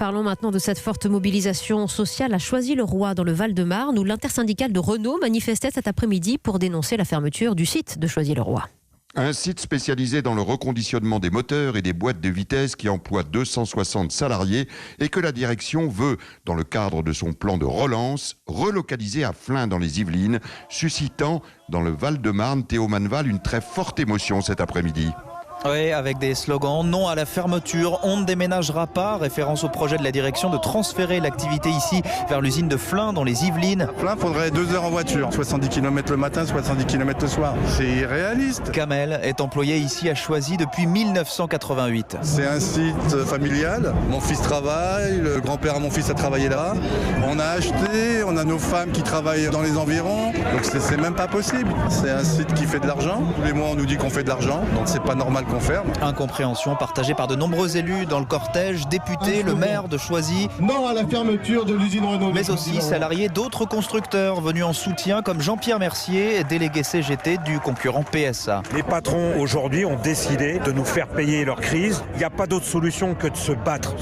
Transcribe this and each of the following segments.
Parlons maintenant de cette forte mobilisation sociale à Choisy-le-Roi dans le Val-de-Marne où l'intersyndicale de Renault manifestait cet après-midi pour dénoncer la fermeture du site de Choisy-le-Roi. Un site spécialisé dans le reconditionnement des moteurs et des boîtes de vitesse qui emploie 260 salariés et que la direction veut, dans le cadre de son plan de relance, relocaliser à Flins dans les Yvelines, suscitant dans le Val-de-Marne, Théo Manval, une très forte émotion cet après-midi. Oui, avec des slogans, non à la fermeture, on ne déménagera pas, référence au projet de la direction de transférer l'activité ici vers l'usine de Flins dans les Yvelines. Flins, faudrait 2 heures en voiture, 70 km le matin, 70 km le soir. C'est irréaliste. Kamel est employé ici à Choisy depuis 1988. C'est un site familial, mon fils travaille, le grand-père à mon fils a travaillé là. On a acheté, on a nos femmes qui travaillent dans les environs, donc c'est même pas possible. C'est un site qui fait de l'argent, tous les mois on nous dit qu'on fait de l'argent, donc c'est pas normal qu'on ferme. Incompréhension partagée par de nombreux élus dans le cortège, députés, le maire de Choisy. Non à la fermeture de l'usine Renault. Mais aussi salariés d'autres constructeurs venus en soutien comme Jean-Pierre Mercier, délégué CGT du concurrent PSA. Les patrons aujourd'hui ont décidé de nous faire payer leur crise. Il n'y a pas d'autre solution que de se battre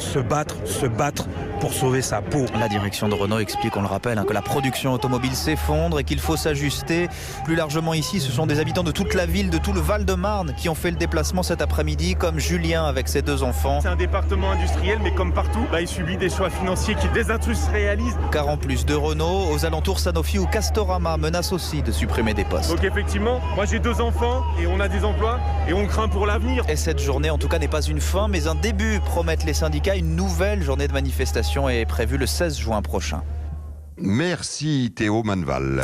pour sauver sa peau. La direction de Renault explique, on le rappelle, que la production automobile s'effondre et qu'il faut s'ajuster. Plus largement ici, ce sont des habitants de toute la ville, de tout le Val-de-Marne qui ont fait le déplacement cet après-midi, comme Julien avec ses 2 enfants. C'est un département industriel, mais comme partout, il subit des choix financiers qui désindustrialisent. Car en plus de Renault, aux alentours, Sanofi ou Castorama menacent aussi de supprimer des postes. Donc effectivement, moi j'ai 2 enfants et on a des emplois et on craint pour l'avenir. Et cette journée, en tout cas, n'est pas une fin, mais un début, promettent les syndicats. Une nouvelle journée de manifestation est prévue le 16 juin prochain. Merci Théo Manval.